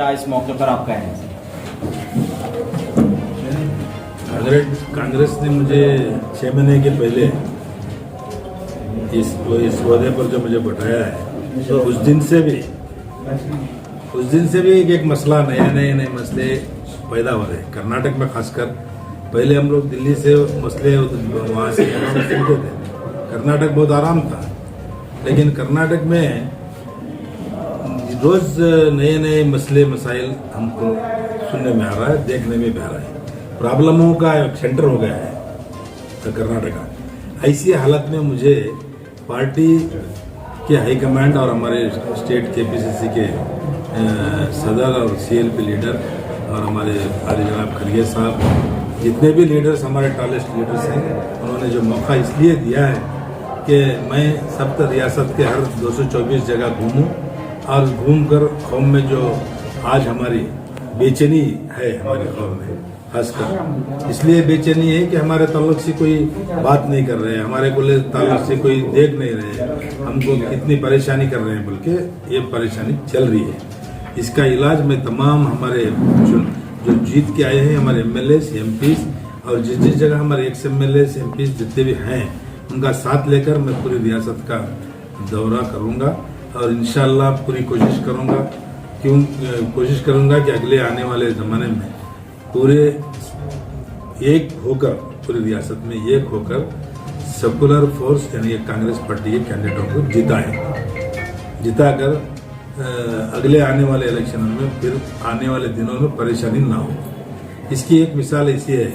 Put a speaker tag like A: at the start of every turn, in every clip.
A: क्या इस मौके पर आप कहें?
B: कांग्रेस ने मुझे 6 महीने के पहले इस ओहदे पर जो मुझे बैठाया है, तो उस दिन से भी एक मसला नए मसले पैदा हो रहे हैं कर्नाटक में। खासकर पहले हम लोग दिल्ली से मसले वहाँ से सुनते थे, कर्नाटक बहुत आराम था, लेकिन कर्नाटक में रोज नए मसले मसाइल हमको सुनने में आ रहा है, देखने में भी आ रहा है। प्रॉब्लमों का सेंटर हो गया है तो कर्नाटक। ऐसी हालत में मुझे पार्टी के हाईकमांड और हमारे स्टेट केपीसीसी के सदर और सीएलपी लीडर और हमारे आदि जनाब खड़गे साहब, जितने भी लीडर्स हमारे टॉलेस्ट लीडर्स हैं, उन्होंने जो मौका इसलिए दिया है कि मैं सप्त रियासत के हर 224 जगह घूमूं और घूमकर कौम में जो आज हमारी बेचैनी है हमारी कौम में, खासकर इसलिए बेचैनी है कि हमारे ताल्लुक से कोई बात नहीं कर रहे हैं, हमारे को ताल्लुक से कोई देख नहीं रहे, हमको कितनी परेशानी कर रहे हैं, बल्कि ये परेशानी चल रही है। इसका इलाज में तमाम हमारे जो जीत के आए हैं हमारे एमएलएस एमपीज और जिस जगह हमारे एक्स एमएलएस एमपीज जितने भी हैं, उनका साथ लेकर मैं पूरी रियासत का दौरा करूंगा और इंशाअल्लाह पूरी कोशिश करूंगा कि अगले आने वाले ज़माने में पूरे एक होकर पूरी रियासत में एक होकर सेकुलर फोर्स यानी कांग्रेस पार्टी के कैंडिडेटों को जिताकर अगले आने वाले इलेक्शन में फिर आने वाले दिनों में परेशानी ना हो। इसकी एक मिसाल ऐसी है,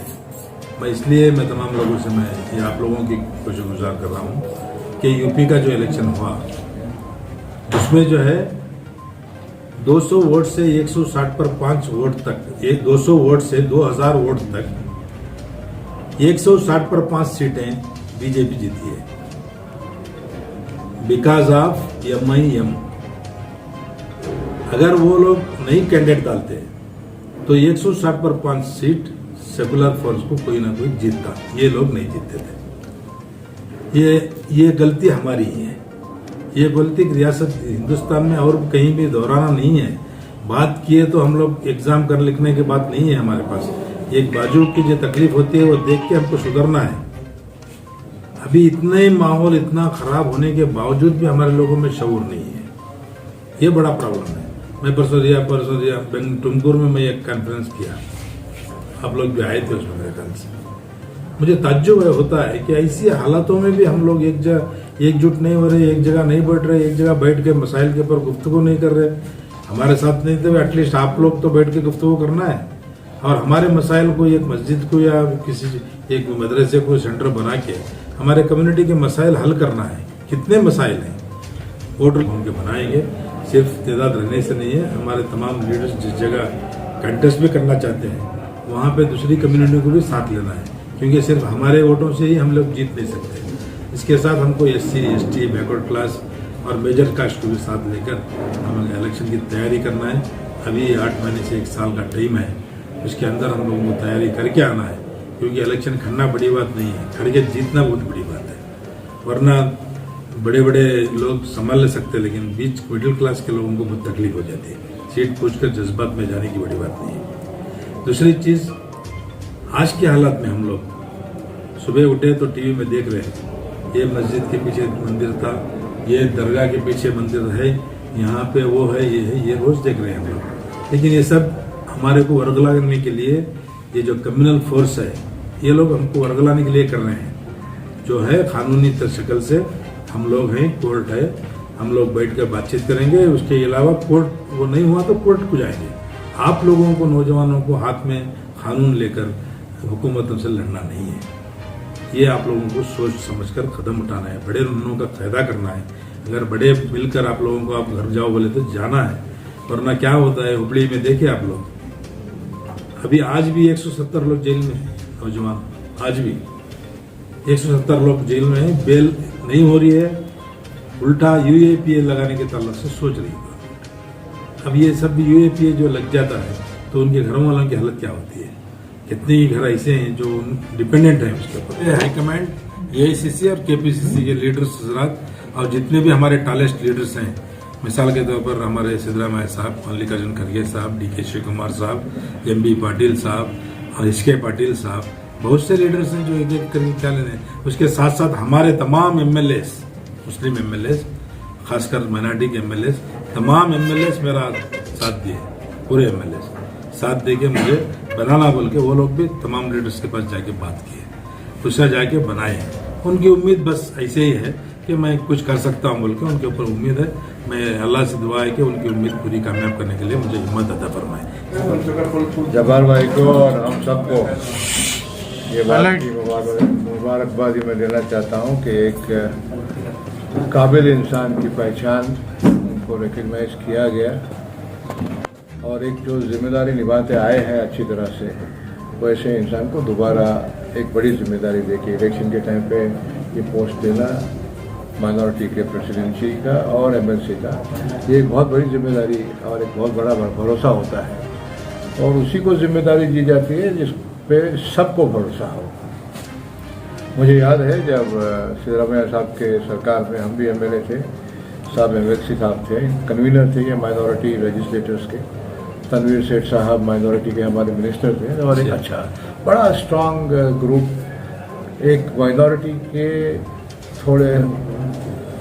B: मैं तमाम लोगों से मैं ये आप लोगों की गुजार कर रहा हूँ कि यूपी का जो इलेक्शन हुआ उसमें जो है 200 वोट से 160 पर 5 वोट तक, 200 वोट से 2000 वोट तक 160 पर 5 सीटें बीजेपी जीती है बिकॉज ऑफ MIM। अगर वो लोग नई कैंडिडेट डालते तो 160 पर 5 सीट सेकुलर फोर्स को कोई ना कोई जीतता, ये लोग नहीं जीतते थे। ये गलती हमारी ही है, ये गलती रियासत हिंदुस्तान में और कहीं भी दोहराना नहीं है। बात किए तो हम लोग एग्जाम कर लिखने की बात नहीं है हमारे पास, एक बाजू की जो तकलीफ होती है वो देख के हमको सुधरना है। अभी इतना ही माहौल इतना खराब होने के बावजूद भी हमारे लोगों में शऊर नहीं है, ये बड़ा प्रॉब्लम है। मैं परसों दिया टुमकुर में मैं एक कॉन्फ्रेंस किया, आप लोग भी आए थे उसमें मेरे ख्याल से। मुझे ताज्जुब होता है कि ऐसी हालातों में भी हम लोग एकजुट नहीं हो रहे, एक जगह नहीं बैठ रहे, एक जगह बैठ के मसाइल के ऊपर गुफ्तगू नहीं कर रहे। हमारे साथ नहीं थे, एटलीस्ट आप लोग तो बैठ के गुफ्तगू करना है और हमारे मसाइल को एक मस्जिद को या किसी एक मदरसे को सेंटर बना के हमारे कम्युनिटी के मसाइल हल करना है। कितने मसाइल हैं वोटर उनके बनाएंगे, सिर्फ तादाद रहने से नहीं है। हमारे तमाम लीडर्स जिस जगह कंटेस्ट भी करना चाहते हैं वहाँ पे दूसरी कम्युनिटी को भी साथ लेना है, क्योंकि सिर्फ हमारे वोटों से ही हम लोग जीत नहीं सकते। इसके साथ हमको SC ST बैकवर्ड क्लास और मेजर कास्ट को भी साथ लेकर हमें इलेक्शन की तैयारी करना है। अभी 8 महीने से 1 साल का टाइम है, उसके अंदर हम लोगों को तैयारी करके आना है, क्योंकि इलेक्शन खड़ना बड़ी बात नहीं है, खड़ के जीतना बहुत बड़ी बात है। वरना बड़े बड़े लोग संभाल ले सकते, लेकिन बीच मिडिल क्लास के लोगों को बहुत तकलीफ हो जाती है। सीट पूछकर जज्बात में जाने की बड़ी बात नहीं है। दूसरी चीज़, आज की हालत में हम लोग सुबह उठे तो टीवी में देख रहे हैं ये मस्जिद के पीछे मंदिर था, ये दरगाह के पीछे मंदिर है, यहाँ पे वो है, ये रोज देख रहे हैं हम लोग। लेकिन ये सब हमारे को वर्गला करने के लिए, ये जो कम्युनल फोर्स है ये लोग हमको वर्गलाने के लिए कर रहे हैं। जो है कानूनी शक्ल से हम लोग हैं, कोर्ट है, हम लोग बैठ कर बातचीत करेंगे। उसके अलावा कोर्ट वो नहीं हुआ तो कोर्ट को जाएंगे। आप लोगों को, नौजवानों को हाथ में कानून लेकर हुकूमतों से लड़ना नहीं है। ये आप लोगों को सोच समझकर कदम उठाना है, बड़े लोगों का फायदा करना है। अगर बड़े मिलकर आप लोगों को आप घर जाओ बोले तो जाना है, वरना क्या होता है हुबली में देखिए आप लोग, अभी आज भी 170 लोग जेल में हैं नौजवान, आज भी 170 लोग जेल में हैं, बेल नहीं हो रही है, उल्टा UAPA लगाने के ताल्लुक से सोच रही है। अब ये सब UAPA जो लग जाता है तो उनके घरों वालों की हालत क्या होती है। कितने ही घर ऐसे हैं जो डिपेंडेंट हैं उसके ऊपर। हाईकमांड AICC और KPCC के लीडर्स और जितने भी हमारे टॉलेस्ट लीडर्स हैं, मिसाल के तौर पर हमारे सिद्धरामैया साहब, मल्लिकार्जुन खड़गे साहब, DK शिवकुमार साहब, MB पाटिल साहब और SK पाटिल साहब, बहुत से लीडर्स हैं जो एक एक करके क्या ले रहे हैं। उसके साथ साथ हमारे तमाम MLAs, मुस्लिम MLAs, खासकर माइनॉरिटी के MLAs, तमाम MLAs मेरा साथ दिए, पूरे MLAs साथ दे के मुझे बनाना बोल के वो लोग भी तमाम लीडर्स के पास जाके बात किए, दूसरा जाके बनाए। उनकी उम्मीद बस ऐसे ही है कि मैं कुछ कर सकता हूं बोल के उनके ऊपर उम्मीद है। मैं अल्लाह से दुआ है कि उनकी उम्मीद पूरी कामयाब करने के लिए मुझे हिम्मत अता फरमाए।
A: जब्बार भाई को और हम सबको ये बात की मुबारकबादी मैं देना चाहता हूँ कि एक काबिल इंसान की पहचान उनको रिकग्नाइज किया गया और एक जो जिम्मेदारी निभाते आए हैं अच्छी तरह से, वैसे इंसान को दोबारा एक बड़ी जिम्मेदारी देखी इलेक्शन के टाइम पे ये पोस्ट देना माइनॉरिटी के प्रेसिडेंसी का और MLC का, ये एक बहुत बड़ी जिम्मेदारी और एक बहुत बड़ा भरोसा होता है और उसी को जिम्मेदारी दी जाती है जिस पे सबको भरोसा हो। मुझे याद है जब सिद्धरामैया साहब के सरकार में हम भी MLA थे, साहब MLC साहब थे, कन्वीनर थे ये माइनॉरिटी लेजिस्लेटर्स के, तनवीर सेठ साहब माइनॉरिटी के हमारे मिनिस्टर थे और एक अच्छा बड़ा स्ट्रांग ग्रुप एक माइनॉरिटी के थोड़े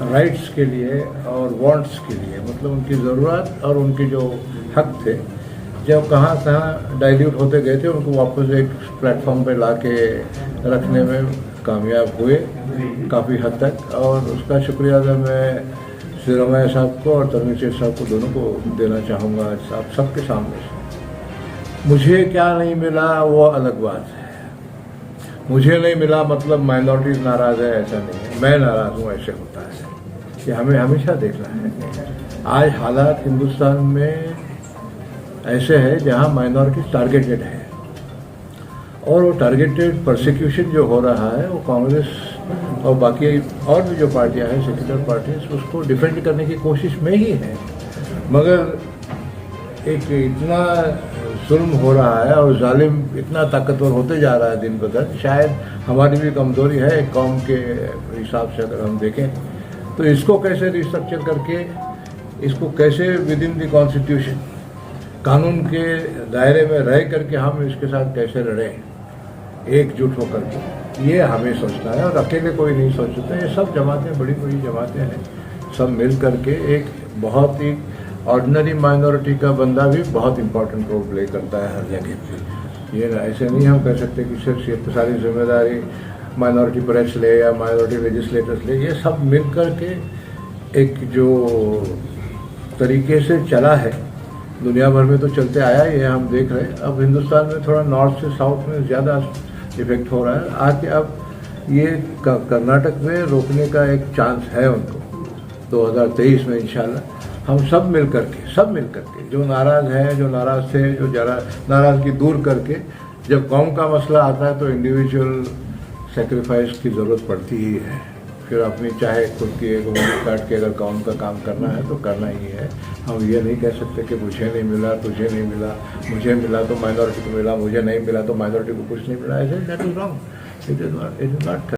A: राइट्स के लिए और वांट्स के लिए, मतलब उनकी ज़रूरत और उनके जो हक थे, जब कहाँ कहाँ डाइल्यूट होते गए थे उनको वापस एक प्लेटफॉर्म पे ला के रखने में कामयाब हुए काफ़ी हद तक। और उसका शुक्रिया अदा मैं सिद्धरामैया साहब को और तनवीर सेठ साहब को दोनों को देना चाहूँगा आप सबके सामने से। मुझे क्या नहीं मिला वो अलग बात है, मुझे नहीं मिला मतलब माइनॉरिटीज़ नाराज़ है ऐसा नहीं है, मैं नाराज़ हूँ ऐसे होता है, कि हमें हमेशा देखना है। आज हालात हिंदुस्तान में ऐसे है जहाँ माइनॉरिटीज़ टारगेटेड है और वो टारगेटेड परसिक्यूशन जो हो रहा है वो कांग्रेस और बाकी और भी जो पार्टियां हैं सेक्युलर पार्टीज उसको डिफेंड करने की कोशिश में ही है, मगर एक इतना जुल्म हो रहा है और जालिम इतना ताकतवर होते जा रहा है दिन ब दिन। शायद हमारी भी कमज़ोरी है एक कौम के हिसाब से अगर हम देखें तो इसको कैसे रिस्ट्रक्चर करके, इसको कैसे विद इन द कॉन्स्टिट्यूशन कानून के दायरे में रह करके हम इसके साथ कैसे लड़ें एकजुट होकर के, ये हमें सोचना है और अकेले कोई नहीं सोच सकता। ये सब जमातें बड़ी बड़ी जमातें हैं, सब मिल करके एक बहुत ही ऑर्डिनरी माइनॉरिटी का बंदा भी बहुत इंपॉर्टेंट रोल प्ले करता है हर जगह पे। ये ऐसे नहीं हम कह सकते कि सिर्फ ये सारी जिम्मेदारी माइनॉरिटी प्रेस ले या माइनॉरिटी लेजिस्लेटर्स ले, ये सब मिल करके एक जो तरीके से चला है दुनिया भर में तो चलते आया ही है, हम देख रहे हैं। अब हिंदुस्तान में थोड़ा नॉर्थ से साउथ में ज़्यादा इफेक्ट हो रहा है आके, अब ये कर्नाटक में रोकने का एक चांस है उनको 2023 में इंशाल्लाह। हम सब मिल करके जो नाराज़ हैं, जो नाराज़ थे, जो जरा नाराज़गी दूर करके, जब कौम का मसला आता है तो इंडिविजुअल सेक्रीफाइस की ज़रूरत पड़ती ही है। फिर अपनी चाहे खुद की एक उंगली काट के अगर कौम का काम करना है तो करना ही है। हम ये नहीं कह सकते कि मुझे नहीं मिला, तुझे नहीं मिला, मुझे मिला तो माइनॉरिटी को मिला, मुझे नहीं मिला तो माइनॉरिटी को कुछ नहीं मिला। ऐसे that is wrong, it is not